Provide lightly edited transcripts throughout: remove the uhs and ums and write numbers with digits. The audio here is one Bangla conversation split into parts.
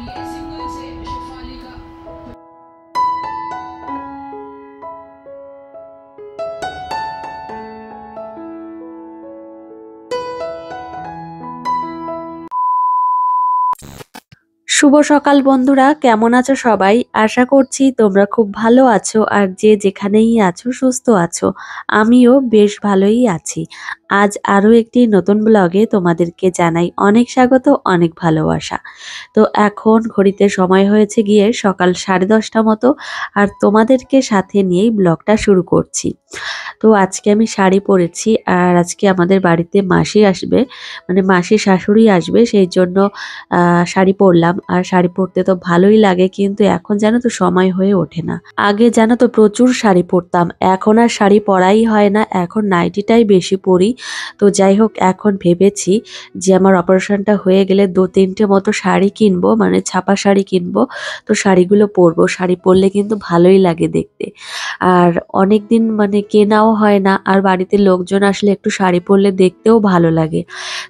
শুভ সকাল বন্ধুরা, কেমন আছো সবাই? আশা করছি তোমরা খুব ভালো আছো আর যে যেখানেই আছো সুস্থ আছো। আমিও বেশ ভালোই আছি। আজ আরো একটি নতুন ব্লগে তোমাদেরকে জানাই অনেক স্বাগত, অনেক ভালোবাসা। তো এখন ঘড়িতে সময় হয়েছে গিয়ে সকাল 10:30 মতো, আর তোমাদেরকে সাথে নিয়েই ব্লগটা শুরু করছি। তো আজকে আমি শাড়ি পরেছি, আর আজকে আমাদের বাড়িতে মাসি আসবে, মানে মাসির শাশুড়ি আসবে, সেই জন্য শাড়ি পরলাম। আর শাড়ি পরতে তো ভালোই লাগে, কিন্তু এখন জানো তো সময় হয়ে ওঠে না। আগে জানো তো প্রচুর শাড়ি পরতাম, এখন আর শাড়ি পরাই হয় না, এখন নাইটিটাই বেশি পরি। তো যাই হোক, এখন ভেবেছি যে আমার অপারেশনটা হয়ে গেলে 2-3টে মতো শাড়ি কিনবো, মানে ছাপা শাড়ি কিনবো। তো শাড়িগুলো পরবো, শাড়ি পরলে কিন্তু ভালোই লাগে দেখতে। আর অনেক দিন মানে কেনাও হয় না, আর বাড়িতে লোকজন আসলে একটু শাড়ি পরলে দেখতেও ভালো লাগে।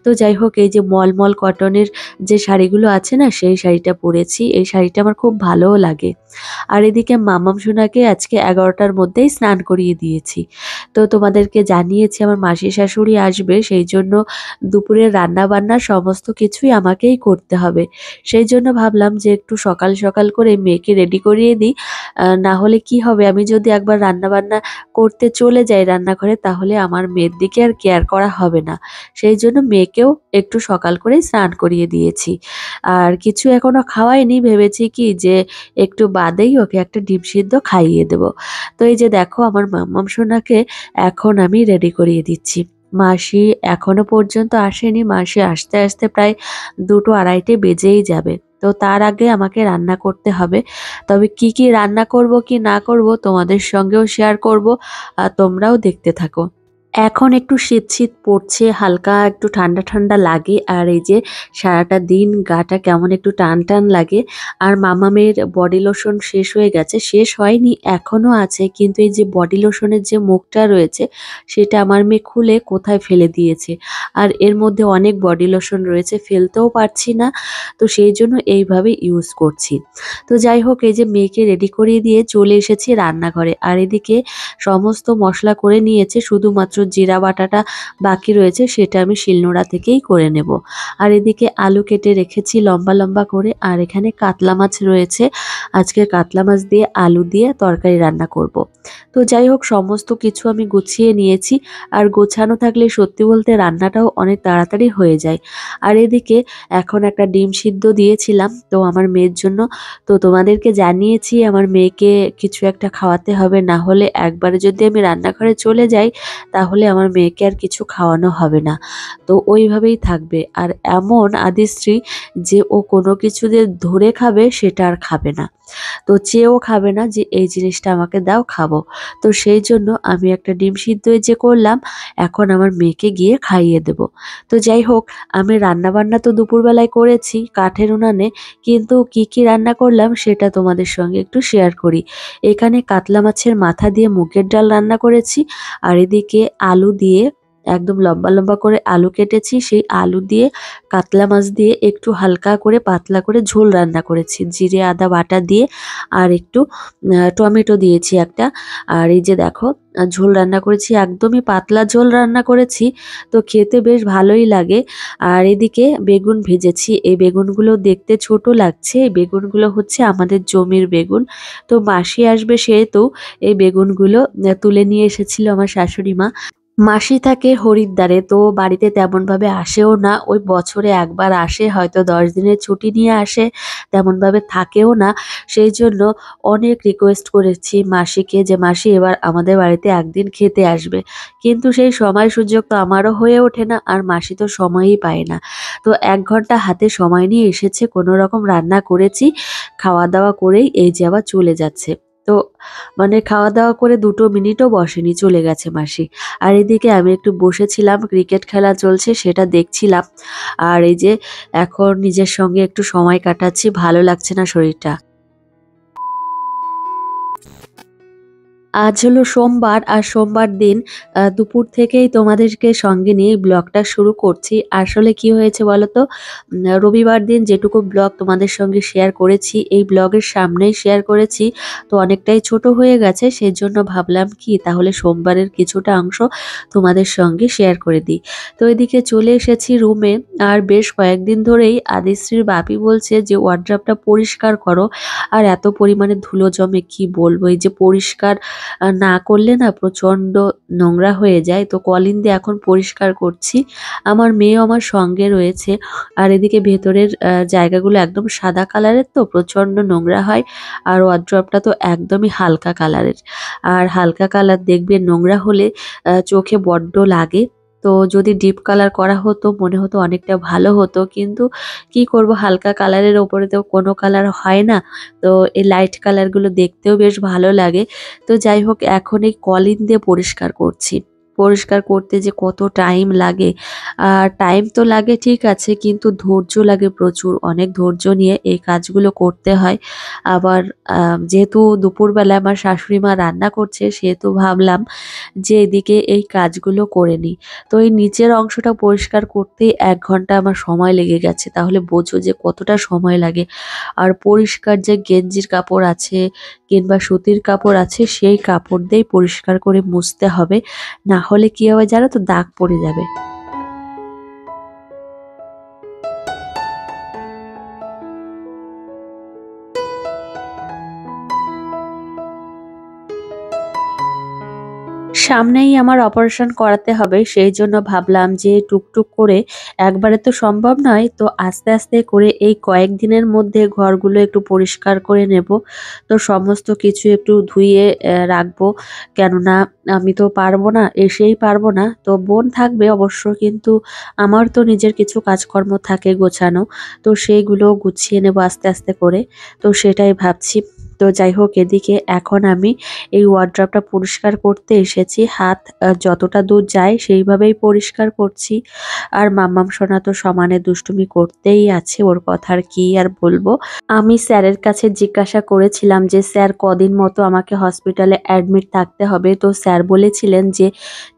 তো যাই হোক, এই যে মলমল কটনের যে শাড়িগুলো আছে না, সেই শাড়িটা পরেছি। এই শাড়িটা আমার খুব ভালোও লাগে। আর এদিকে মামাম সোনাকে আজকে 11টার মধ্যেই স্নান করিয়ে দিয়েছি। তো তোমাদেরকে জানিয়েছি আমার মাসি শাশুড়ি আসবে, সেই জন্য দুপুরের রান্না বান্না সমস্ত কিছুই আমাকেই করতে হবে। সেই জন্য ভাবলাম যে একটু সকাল সকাল করে মেয়েকে রেডি করিয়ে দিই। না হলে কি হবে, আমি যদি একবার রান্না বান্না করতে চলে যাই রান্নাঘরে, তাহলে আমার মেয়ের দিকে আর কেয়ার করা হবে না। সেই জন্য মেয়েকেও একটু সকাল করেই স্নান করিয়ে দিয়েছি। আর কিছু এখনো খাওয়াইনি, ভেবেছি কি যে একটু বাদেই ওকে একটা ডিম সিদ্ধ খাইয়ে দেব। তো এই যে দেখো, আমার মাম্মাম সোনাকে এখন আমি রেডি করিয়ে দিচ্ছি। মাসি এখনো পর্যন্ত আসেনি, মাসি আসতে আসতে প্রায় 2-2:30 বেজেই যাবে। তো তার আগে আমাকে রান্না করতে হবে। তবে কি কি রান্না করব কি না করব তোমাদের সঙ্গেও শেয়ার করব, আর তোমরাও দেখতে থাকো। এখন একটু শীত শীত পড়ছে, হালকা একটু ঠান্ডা ঠান্ডা লাগে, আর এই যে সারাটা দিন গাটা কেমন একটু টান টান লাগে। আর মামামের বডি লোশন শেষ হয়ে গেছে, শেষ হয়নি এখনো আছে, কিন্তু এই যে বডি লোশনের যে মুখটা রয়েছে সেটা আমার মেয়ে খুলে কোথায় ফেলে দিয়েছে। আর এর মধ্যে অনেক বডি লোশন রয়েছে, ফেলতেও পারছি না, তো সেই জন্য এইভাবে ইউজ করছি। তো যাই হোক, এই যে মেয়েকে রেডি করিয়ে দিয়ে চলে এসেছি রান্নাঘরে। আর এদিকে সমস্ত মশলা করে নিয়েছে, শুধুমাত্র জিরা বাটাটা বাকি রয়েছে, সেটা আমি শিলনোড়া থেকেই করে নেব। আর এদিকে আলু কেটে রেখেছি লম্বা লম্বা করে, আর এখানে কাতলা মাছ রয়েছে, আজকে কাতলা মাছ দিয়ে আলু দিয়ে তরকারি রান্না করব। তো যাই হোক, সমস্ত কিছু আমি গুছিয়ে নিয়েছি, আর গোছানো থাকলে সত্যি বলতে রান্নাটাও অনেক তাড়াতাড়ি হয়ে যায়। আর এদিকে এখন একটা ডিম সিদ্ধ দিয়েছিলাম তো আমার মেয়ের জন্য। তো তোমাদেরকে জানিয়েছি আমার মেয়েকে কিছু একটা খাওয়াতে হবে, না হলে একবারে যদি আমি রান্নাঘরে চলে যাই তাহলে আমার মেয়েকে আর কিছু খাওয়ানো হবে না। তো ওইভাবেই থাকবে, আর এমন আদিশ্রী যে ও কোনো কিছু দিয়ে ধরে খাবে সেটা আর খাবে না, তো চেয়েও খাবে না যে এই জিনিসটা আমাকে দাও খাবো। তো সেই জন্য আমি একটা ডিম সিদ্ধ যে করলাম, এখন আমার মেয়েকে গিয়ে খাইয়ে দেব। তো যাই হোক, আমি রান্না বান্না তো দুপুরবেলায় করেছি কাঠের উনানে, কিন্তু কি কি রান্না করলাম সেটা তোমাদের সঙ্গে একটু শেয়ার করি। এখানে কাতলা মাছের মাথা দিয়ে মুগের ডাল রান্না করেছি, আর এদিকে আলু দিয়ে একদম লম্বা লম্বা করে আলু কেটেছি, সেই আলু দিয়ে কাতলা মাছ দিয়ে একটু হালকা করে পাতলা করে ঝোল রান্না করেছি জিরে আদা বাটা দিয়ে, আর একটু টমেটো দিয়েছি একটা। আর এই যে দেখো, ঝোল রান্না করেছি, একদমই পাতলা ঝোল রান্না করেছি, তো খেতে বেশ ভালোই লাগে। আর এদিকে বেগুন ভেজেছি, এই বেগুনগুলো দেখতে ছোট লাগছে, এই বেগুনগুলো হচ্ছে আমাদের জমির বেগুন। তো মাসি আসবে সেহেতু এই বেগুনগুলো তুলে নিয়ে এসেছিল আমার শাশুড়ি মা। মাসি থাকে হরিদ্বারে, তো বাড়িতে তেমনভাবে আসেও না, ওই বছরে একবার আসে, হয়তো 10 দিনের ছুটি নিয়ে আসে, তেমনভাবে থাকেও না। সেই জন্য অনেক রিকোয়েস্ট করেছি মাসিকে যে মাসি এবার আমাদের বাড়িতে একদিন খেতে আসবে, কিন্তু সেই সময় সুযোগ তো আমারও হয়ে ওঠে না, আর মাসি তো সময়ই পায় না। তো 1 ঘন্টা হাতে সময় নিয়ে এসেছে, কোনো রকম রান্না করেছি, খাওয়া দাওয়া করেই এই যে আবার চলে যাচ্ছে। তো মানে খাওয়া দাওয়া করে 2 মিনিটও বসেনি, চলে গেছে মাসি। আর এদিকে আমি একটু বসেছিলাম, ক্রিকেট খেলা চলছে সেটা দেখছিলাম। আর এই যে এখন নিজের সঙ্গে একটু সময় কাটাচ্ছি, ভালো লাগছে না শরীরটা। আজ হলো সোমবার আর সোমবার দিন দুপুর থেকেই তোমাদেরকে সঙ্গে নিয়ে ব্লগটা শুরু করছি। আসলে কি হয়েছে বলো তো, রবিবার দিন যেটুকু ব্লগ তোমাদের সঙ্গে শেয়ার করেছি এই ব্লগের সামনেই শেয়ার করেছি, তো অনেকটাই ছোট হয়ে গেছে। সেজন্য ভাবলাম কি তাহলে সোমবারের কিছুটা অংশ তোমাদের সঙ্গে শেয়ার করে দিই। তো এদিকে চলে এসেছি রুমে, আর বেশ কয়েকদিন ধরেই আদিশ্রীর বাপি বলছে যে ওয়ার্ড্রপটা পরিষ্কার করো, আর এত পরিমাণে ধুলো জমে কি বলবো। এই যে পরিষ্কার না করলে না প্রচণ্ড নোংরা হয়ে যায়, তো কলিং দিয়ে এখন পরিষ্কার করছি। আমার মেয়েও আমার সঙ্গে রয়েছে। আর এদিকে ভেতরের জায়গাগুলো একদম সাদা কালারের, তো প্রচণ্ড নোংরা হয়। আর ওয়ার্ড্রপটা তো একদমই হালকা কালারের, আর হালকা কালার দেখবে নোংরা হলে চোখে বড্ড লাগে। তো যদি ডিপ কালার করা হতো মনে হতো অনেকটা ভালো হতো, কিন্তু কি করব, হালকা কালারের ওপরে তো কোনো কালার হয় না। তো এই লাইট কালারগুলো দেখতেও বেশ ভালো লাগে। তো যাই হোক, এখন এই কলিন দিয়ে পরিষ্কার করছি। পরিষ্কার করতে যে কত টাইম লাগে, আর টাইম তো লাগে ঠিক আছে, কিন্তু ধৈর্য লাগে প্রচুর। অনেক ধৈর্য নিয়ে এই কাজগুলো করতে হয়। আবার যেহেতু দুপুরবেলা আমার শাশুড়ি মা রান্না করছে, সেহেতু ভাবলাম যে এদিকে এই কাজগুলো করে নিই। তো এই নিচের অংশটা পরিষ্কার করতেই ১ ঘন্টা আমার সময় লেগে গেছে। তাহলে বোঝো যে কতটা সময় লাগে। আর পরিষ্কার যে গেঞ্জির কাপড় আছে কিংবা সুতির কাপড় আছে, সেই কাপড় দিয়েই পরিষ্কার করে মুছতে হবে। না হলে কি হবে জানো তো, দাগ পড়ে যাবে। সামনেই আমার অপারেশন করাতে হবে, সেই জন্য ভাবলাম যে টুকটুক করে একবারে তো সম্ভব নয়, তো আস্তে আস্তে করে এই কয়েকদিনের মধ্যে ঘরগুলো একটু পরিষ্কার করে নেব। তো সমস্ত কিছু একটু ধুয়ে রাখবো, কেননা আমি তো পারবো না, এসেই পারবো না। তো বোন থাকবে অবশ্য, কিন্তু আমার তো নিজের কিছু কাজকর্ম থাকে গোছানো, তো সেইগুলো গুছিয়ে নেব আস্তে আস্তে করে। তো সেটাই ভাবছি। তো যাই হোক, এদিকে এখন আমি এই ওয়ার্ড্রপটা পরিষ্কার করতে এসেছি। হাত যতটা দূর যায় সেইভাবেই পরিষ্কার করছি। আর মাম্মাম সোনা তো সমানে দুষ্টুমি করতেই আছে, ওর কথা আর কি আর বলবো। আমি স্যারের কাছে জিজ্ঞাসা করেছিলাম যে স্যার কদিন মতো আমাকে হসপিটালে অ্যাডমিট থাকতে হবে। তো স্যার বলেছিলেন যে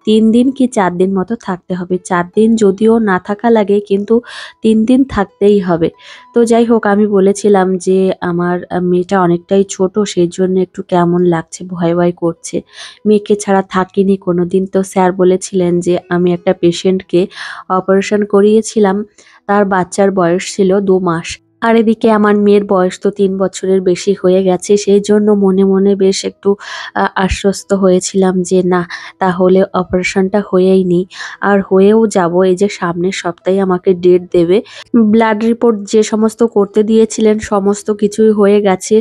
৩ দিন কি ৪ দিন মতো থাকতে হবে। ৪ দিন যদিও না থাকা লাগে, কিন্তু ৩ দিন থাকতেই হবে। তো যাই হোক, আমি বলেছিলাম যে আমার মেয়েটা অনেকটাই ছোট, সেই জন্য একটু কেমন লাগছে, ভয় ভয় করছে। মেয়েকে ছাড়া থাকিনি কোনোদিন। তো স্যার বলেছিলেন যে আমি একটা পেশেন্টকে অপারেশন করিয়েছিলাম, তার বাচ্চার বয়স ছিল ২ মাস। আর এদিকে আমার মেয়ের বয়স তো ৩ বছরের বেশি হয়ে গেছে। সেই জন্য মনে মনে বেশ একটু আশ্বস্ত হয়েছিলাম যে না, তাহলে অপারেশনটা হয়েই নিই। আর হয়েও যাব, এই যে সামনের সপ্তাহে আমাকে ডেট দেবে। ব্লাড রিপোর্ট যে সমস্ত করতে দিয়েছিলেন সমস্ত কিছুই হয়ে গেছে।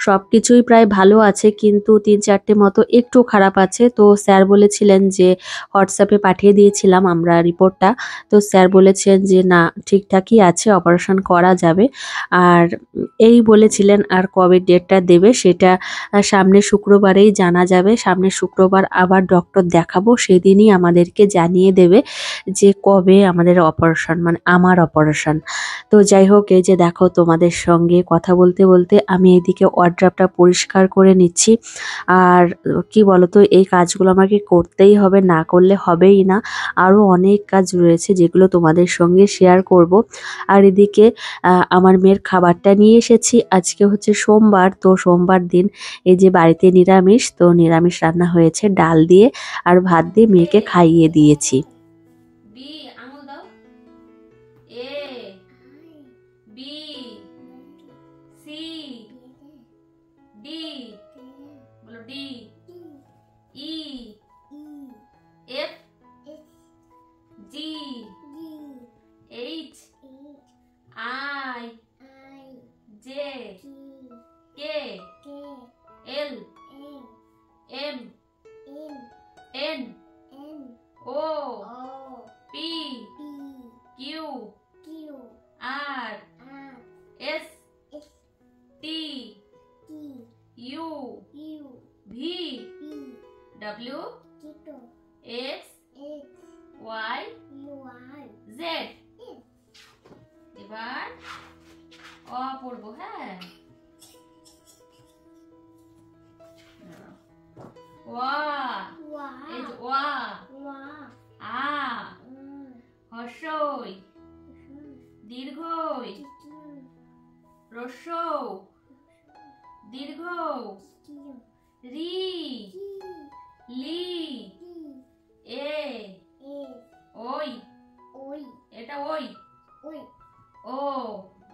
সবকিছুই প্রায় ভালো আছে, কিন্তু ৩-৪টে মতো একটু খারাপ আছে। তো স্যার বলেছিলেন যে হোয়াটসঅ্যাপে পাঠিয়ে দিয়েছিলাম আমরা রিপোর্টটা। তো স্যার বলেছেন যে না, ঠিকঠাকই আছে, অপারেশন করা যাবে। আর এই বলেছিলেন, আর কবে ডেটটা দেবে সেটা সামনের শুক্রবারেই জানা যাবে। সামনের শুক্রবার আবার ডক্টর দেখাবো, সেদিনই আমাদেরকে জানিয়ে দেবে যে কবে আমাদের অপারেশন, মানে আমার অপারেশন। তো যাই হোক, এই যে দেখো তোমাদের সঙ্গে কথা বলতে বলতে আমি এদিকে ওয়ার্ড্রপটা পরিষ্কার করে নিচ্ছি। আর কি বলতো, এই কাজগুলো আমাকে করতেই হবে, না করলে হবেই না। আরও অনেক কাজ রয়েছে যেগুলো তোমাদের সঙ্গে শেয়ার করব। আর এদিকে আমার মেয়ের খাবারটা নিয়ে এসেছি। আজকে হচ্ছে সোমবার, তো সোমবার দিন এই যে বাড়িতে নিরামিষ, তো নিরামিষ রান্না হয়েছে ডাল দিয়ে আর ভাত দিয়ে, মেয়েকে খাইয়ে দিয়েছি। বি আঙুল দাও। এ বি সি ডি, বলো D. E F G H I J K L M N O P Q R S T U V W X Y Z. এবার অ পড়বো। হ্যাঁ, ওয়া ওয়া এই যে ওয়া ওয়া আ হর্ষই দীর্ঘই রস্যৌ দীর্ঘ রি লি এ ওই ওই এটা ওই ওই ও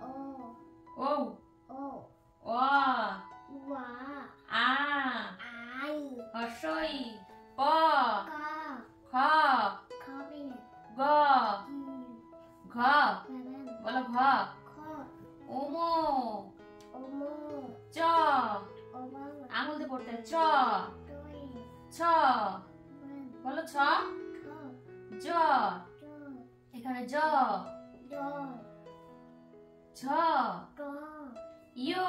ও ও ও অ ওয়া আ আই হর্ষই ক ক খ খবে গ ঘ বাবান বলো ঘ খ ওমো ওমো চ ওমা আঙুল দিয়ে পড়তে চ টই ছ বান বলো ছ খ জ জ এখানে জ জ ঝ ট ইয়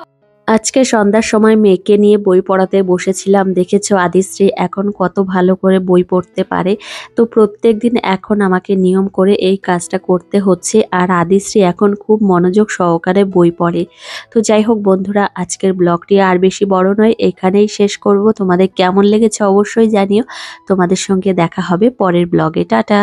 আজকে সন্ধ্যার সময় মেয়েকে নিয়ে বই পড়াতে বসেছিলাম। দেখেছো আদিশ্রী এখন কত ভালো করে বই পড়তে পারে। তো প্রত্যেকদিন এখন আমাকে নিয়ম করে এই কাজটা করতে হচ্ছে, আর আদিশ্রী এখন খুব মনোযোগ সহকারে বই পড়ে। তো যাই হোক বন্ধুরা, আজকের ব্লগটি আর বেশি বড় নয়, এখানেই শেষ করব। তোমাদের কেমন লেগেছে অবশ্যই জানিও। তোমাদের সঙ্গে দেখা হবে পরের ব্লগে। টাটা।